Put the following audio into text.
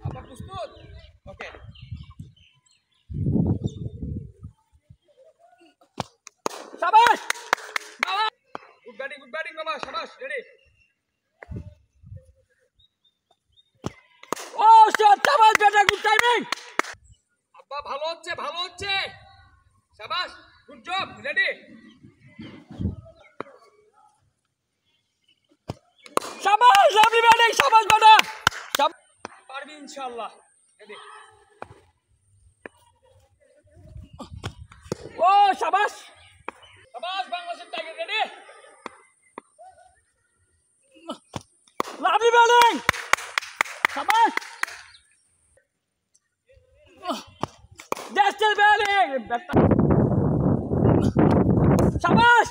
Apa প্রস্তুত? ওকে। শাবাশ! বাবা! Good batting বাবা, শাবাশ, রেডি। ও শট, শাবাশ বেটা, গুড টাইমিং। আব্বা ভালো হচ্ছে। শাবাশ, গুড জব, রেডি। শাবাশ, লাভলি ব্যাটিং, শাবাশ বেটা। পারবি ইনশাআল্লাহ, রেডি। ও শাবাশ, বাংলাদেশের টাইগার, রেডি। লাভলি ব্যাটিং, শাবাশ। দেশের ব্যাটিং, শাবাশ।